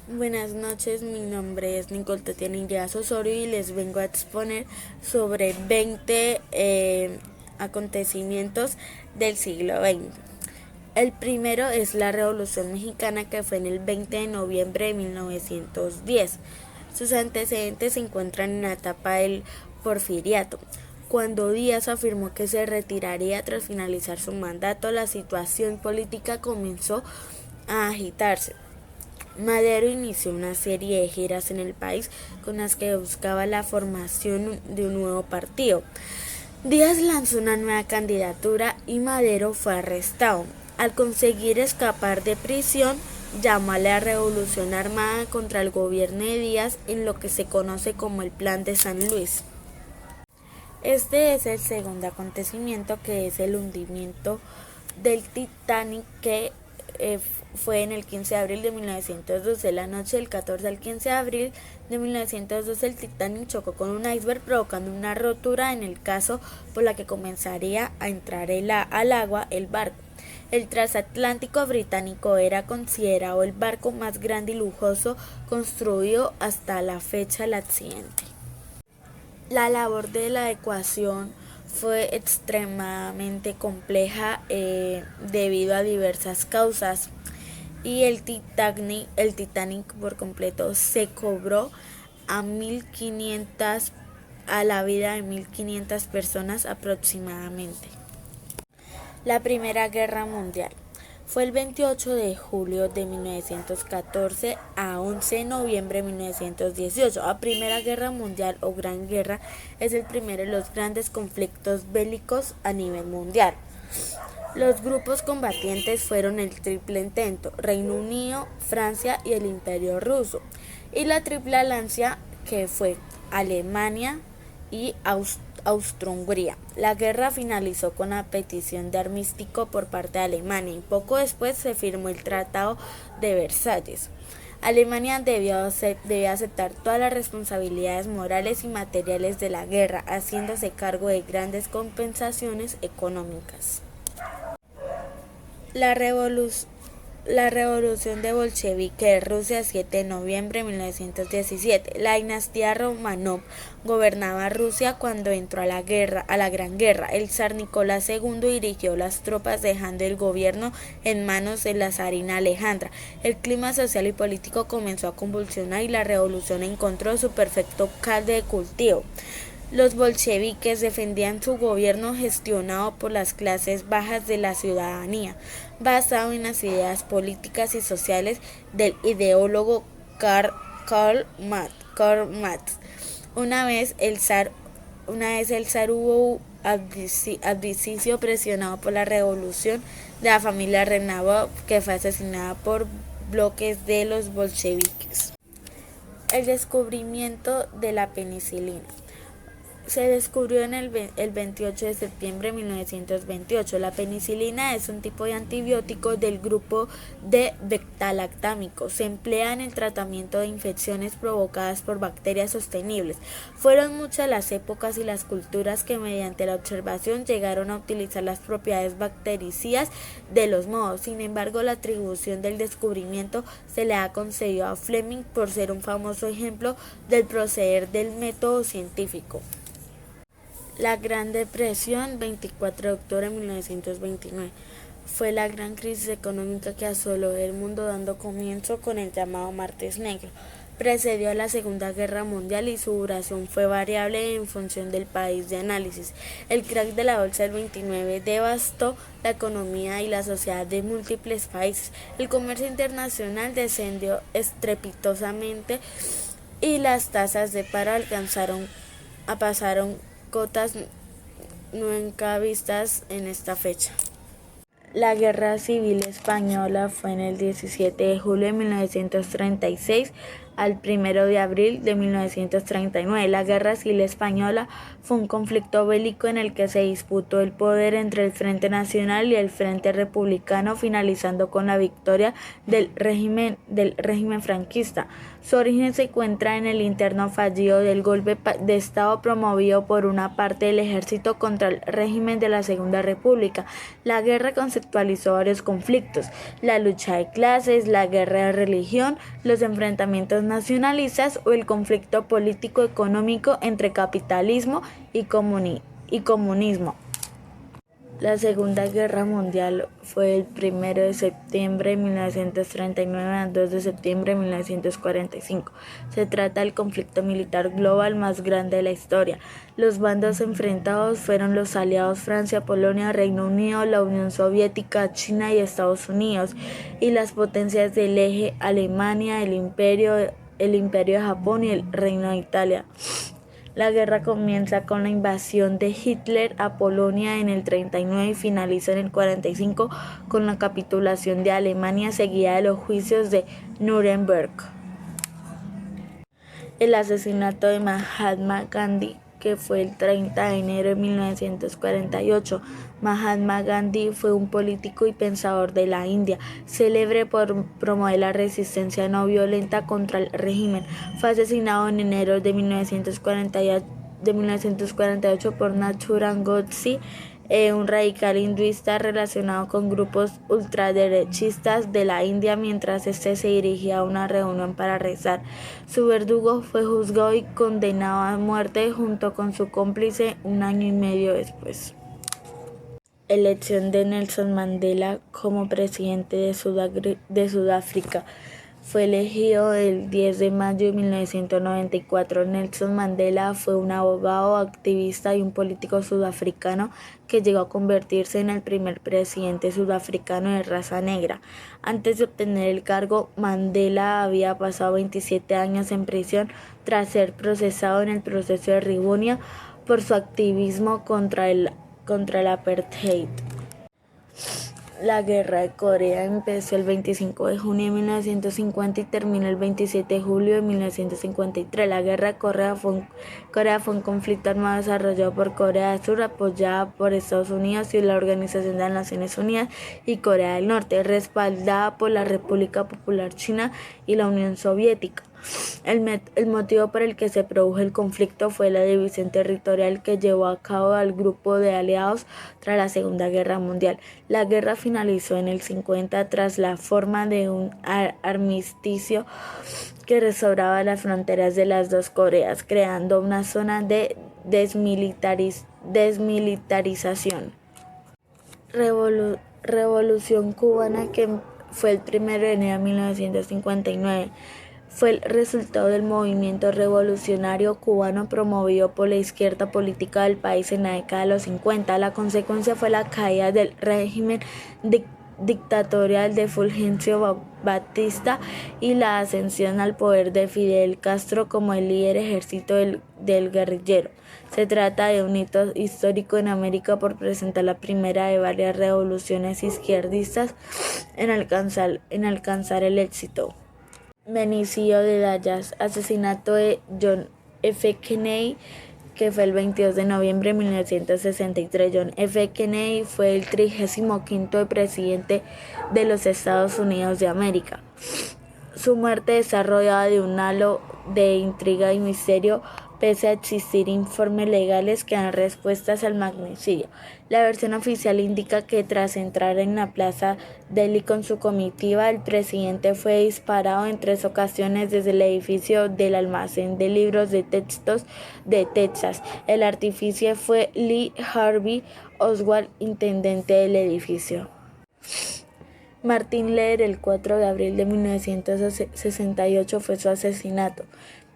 Buenas noches, mi nombre es Nicole Tatiana Indias Osorio y les vengo a exponer sobre 20 acontecimientos del siglo XX. El primero es la Revolución Mexicana, que fue en el 20 de noviembre de 1910. Sus antecedentes se encuentran en la etapa del Porfiriato. Cuando Díaz afirmó que se retiraría tras finalizar su mandato, la situación política comenzó a agitarse. Madero inició una serie de giras en el país con las que buscaba la formación de un nuevo partido. Díaz lanzó una nueva candidatura y Madero fue arrestado. Al conseguir escapar de prisión, llamó a la revolución armada contra el gobierno de Díaz en lo que se conoce como el Plan de San Luis. Este es el segundo acontecimiento, que es el hundimiento del Titanic, que fue en el 15 de abril de 1912. La noche del 14 al 15 de abril de 1912, el Titanic chocó con un iceberg, provocando una rotura en el caso por la que comenzaría a entrar al agua el barco. El transatlántico británico era considerado el barco más grande y lujoso construido hasta la fecha del accidente. La labor de la ecuación fue extremadamente compleja debido a diversas causas, y el Titanic por completo se cobró a la vida de 1500 personas aproximadamente. La Primera Guerra Mundial fue el 28 de julio de 1914 a 11 de noviembre de 1918. La Primera Guerra Mundial o Gran Guerra es el primero de los grandes conflictos bélicos a nivel mundial. Los grupos combatientes fueron el Triple Entente, Reino Unido, Francia y el Imperio Ruso, y la Triple Alianza, que fue Alemania y Austria-Hungría. La guerra finalizó con la petición de armisticio por parte de Alemania y poco después se firmó el Tratado de Versalles. Alemania debía aceptar todas las responsabilidades morales y materiales de la guerra, haciéndose cargo de grandes compensaciones económicas. La revolución de bolchevique de Rusia, 7 de noviembre de 1917. La dinastía Romanov gobernaba Rusia cuando entró a la Gran Guerra. El zar Nicolás II dirigió las tropas, dejando el gobierno en manos de la zarina Alejandra. El clima social y político comenzó a convulsionar y la revolución encontró su perfecto caldo de cultivo. Los bolcheviques defendían su gobierno gestionado por las clases bajas de la ciudadanía, basado en las ideas políticas y sociales del ideólogo Karl Marx. Una vez el zar hubo abdicio presionado por la revolución de la familia Romanov, que fue asesinada por bloques de los bolcheviques. El descubrimiento de la penicilina. Se descubrió el 28 de septiembre de 1928. La penicilina es un tipo de antibiótico del grupo de beta-lactámicos. Se emplea en el tratamiento de infecciones provocadas por bacterias sostenibles. Fueron muchas las épocas y las culturas que mediante la observación llegaron a utilizar las propiedades bactericidas de los mohos. Sin embargo, la atribución del descubrimiento se le ha concedido a Fleming por ser un famoso ejemplo del proceder del método científico. La Gran Depresión, 24 de octubre de 1929. Fue la gran crisis económica que asoló el mundo, dando comienzo con el llamado Martes Negro. Precedió a la Segunda Guerra Mundial y su duración fue variable en función del país de análisis. El crack de la bolsa del 29 devastó la economía y la sociedad de múltiples países. El comercio internacional descendió estrepitosamente y las tasas de paro pasaron cotas nunca vistas en esta fecha. La Guerra Civil Española fue en el 17 de julio de 1936 al 1 de abril de 1939. La Guerra Civil Española fue un conflicto bélico en el que se disputó el poder entre el Frente Nacional y el Frente Republicano, finalizando con la victoria del régimen franquista. Su origen se encuentra en el intento fallido del golpe de Estado promovido por una parte del ejército contra el régimen de la Segunda República. La guerra actualizó varios conflictos: la lucha de clases, la guerra de religión, los enfrentamientos nacionalistas o el conflicto político-económico entre capitalismo y comunismo. La Segunda Guerra Mundial fue el 1 de septiembre de 1939 al 2 de septiembre de 1945. Se trata del conflicto militar global más grande de la historia. Los bandos enfrentados fueron los aliados Francia, Polonia, Reino Unido, la Unión Soviética, China y Estados Unidos, y las potencias del eje: Alemania, el Imperio de Japón y el Reino de Italia. La guerra comienza con la invasión de Hitler a Polonia en el 39 y finaliza en el 45 con la capitulación de Alemania, seguida de los juicios de Nuremberg. El asesinato de Mahatma Gandhi, que fue el 30 de enero de 1948. Mahatma Gandhi fue un político y pensador de la India, célebre por promover la resistencia no violenta contra el régimen. Fue asesinado en enero de 1948 por Nathuram Godse, un radical hinduista relacionado con grupos ultraderechistas de la India, mientras este se dirigía a una reunión para rezar. Su verdugo fue juzgado y condenado a muerte junto con su cómplice un año y medio después. Elección de Nelson Mandela como presidente de Sudáfrica. Fue elegido el 10 de mayo de 1994. Nelson Mandela fue un abogado, activista y un político sudafricano que llegó a convertirse en el primer presidente sudafricano de raza negra. Antes de obtener el cargo, Mandela había pasado 27 años en prisión tras ser procesado en el proceso de Rivonia por su activismo contra el apartheid. La Guerra de Corea empezó el 25 de junio de 1950 y terminó el 27 de julio de 1953. La Guerra de Corea fue un conflicto armado desarrollado por Corea del Sur, apoyada por Estados Unidos y la Organización de las Naciones Unidas, y Corea del Norte, respaldada por la República Popular China y la Unión Soviética. El motivo por el que se produjo el conflicto fue la división territorial que llevó a cabo al grupo de aliados tras la Segunda Guerra Mundial. La guerra finalizó en el 50 tras la forma de un armisticio que restauraba las fronteras de las dos Coreas, creando una zona de desmilitarización. Revolución cubana, que fue el 1 de enero de 1959. Fue el resultado del movimiento revolucionario cubano promovido por la izquierda política del país en la década de los 50. La consecuencia fue la caída del régimen dictatorial de Fulgencio Batista y la ascensión al poder de Fidel Castro como el líder ejército del guerrillero. Se trata de un hito histórico en América por presentar la primera de varias revoluciones izquierdistas en alcanzar el éxito. Benicio de Dallas. Asesinato de John F. Kennedy, que fue el 22 de noviembre de 1963. John F. Kennedy fue el 35º presidente de los Estados Unidos de América. Su muerte está rodeada de un halo de intriga y misterio, pese a existir informes legales que dan respuestas al magnicidio. La versión oficial indica que tras entrar en la Plaza Delhi con su comitiva, el presidente fue disparado en 3 ocasiones desde el edificio del almacén de libros de textos de Texas. El artífice fue Lee Harvey Oswald, intendente del edificio. Martin Luther, el 4 de abril de 1968 fue su asesinato.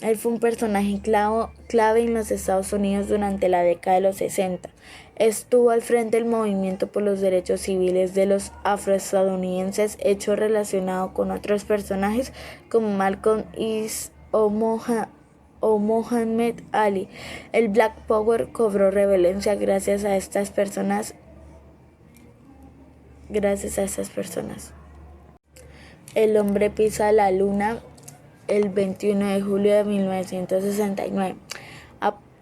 Él fue un personaje clave en los Estados Unidos durante la década de los 60. Estuvo al frente del movimiento por los derechos civiles de los afroestadounidenses, hecho relacionado con otros personajes como Malcolm X o Muhammad Ali. El Black Power cobró relevancia gracias a estas personas. El hombre pisa la luna el 21 de julio de 1969.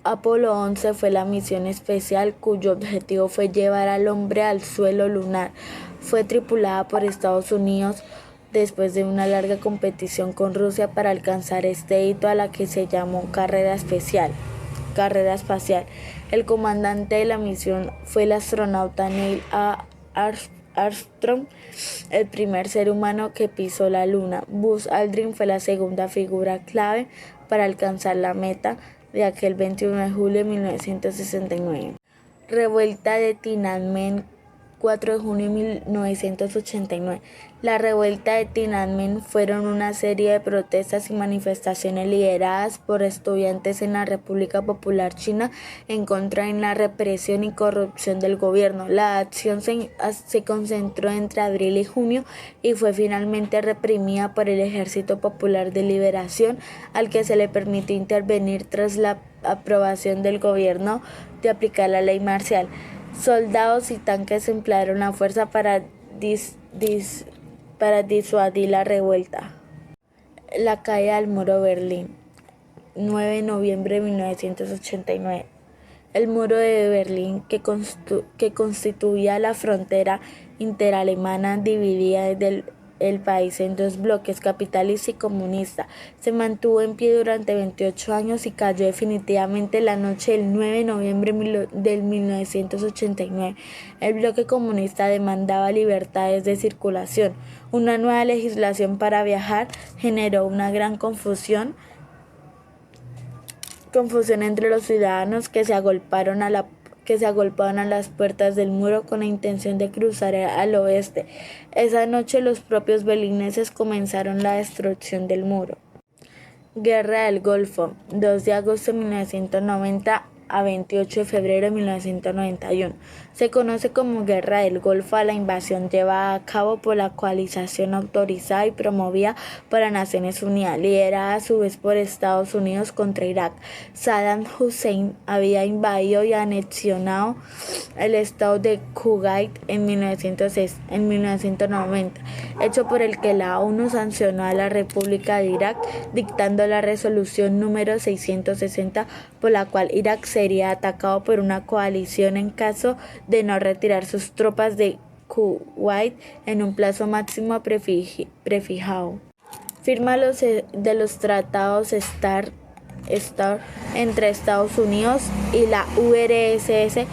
Apolo 11 fue la misión especial cuyo objetivo fue llevar al hombre al suelo lunar. Fue tripulada por Estados Unidos después de una larga competición con Rusia para alcanzar este hito, a la que se llamó carrera espacial. El comandante de la misión fue el astronauta Neil Armstrong, el primer ser humano que pisó la luna. Buzz Aldrin fue la segunda figura clave para alcanzar la meta de aquel 21 de julio de 1969. Revuelta de Tiananmen, 4 de junio de 1989. La revuelta de Tiananmen fueron una serie de protestas y manifestaciones lideradas por estudiantes en la República Popular China en contra de la represión y corrupción del gobierno. La acción se concentró entre abril y junio y fue finalmente reprimida por el Ejército Popular de Liberación, al que se le permitió intervenir tras la aprobación del gobierno de aplicar la ley marcial. Soldados y tanques emplearon la fuerza para disuadir la revuelta. La caída del muro de Berlín, 9 de noviembre de 1989. El muro de Berlín, que constituía la frontera interalemana, dividía el país en dos bloques, capitalista y comunista, se mantuvo en pie durante 28 años y cayó definitivamente la noche del 9 de noviembre de 1989. El bloque comunista demandaba libertades de circulación. Una nueva legislación para viajar generó una gran confusión entre los ciudadanos que se agolparon a las puertas del muro con la intención de cruzar al oeste. Esa noche los propios berlineses comenzaron la destrucción del muro. Guerra del Golfo, 2 de agosto de 1990 a 28 de febrero de 1991. Se conoce como Guerra del Golfo a la invasión llevada a cabo por la coalición autorizada y promovida por las Naciones Unidas, liderada a su vez por Estados Unidos contra Irak. Saddam Hussein había invadido y anexionado el estado de Kuwait en 1990, hecho por el que la ONU sancionó a la República de Irak, dictando la resolución número 660, por la cual Irak sería atacado por una coalición en caso de no retirar sus tropas de Kuwait en un plazo máximo prefijado. Firma de los tratados START entre Estados Unidos y la URSS,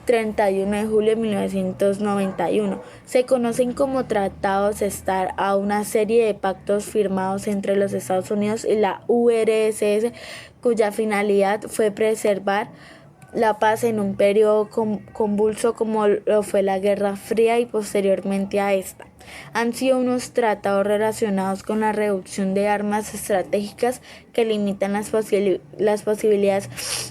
31 de julio de 1991. Se conocen como tratados START a una serie de pactos firmados entre los Estados Unidos y la URSS, cuya finalidad fue preservar la paz en un periodo convulso como lo fue la Guerra Fría y posteriormente a esta. Han sido unos tratados relacionados con la reducción de armas estratégicas que limitan las posibilidades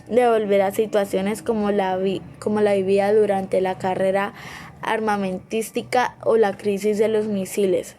de volver a situaciones como la vivida durante la carrera armamentística o la crisis de los misiles.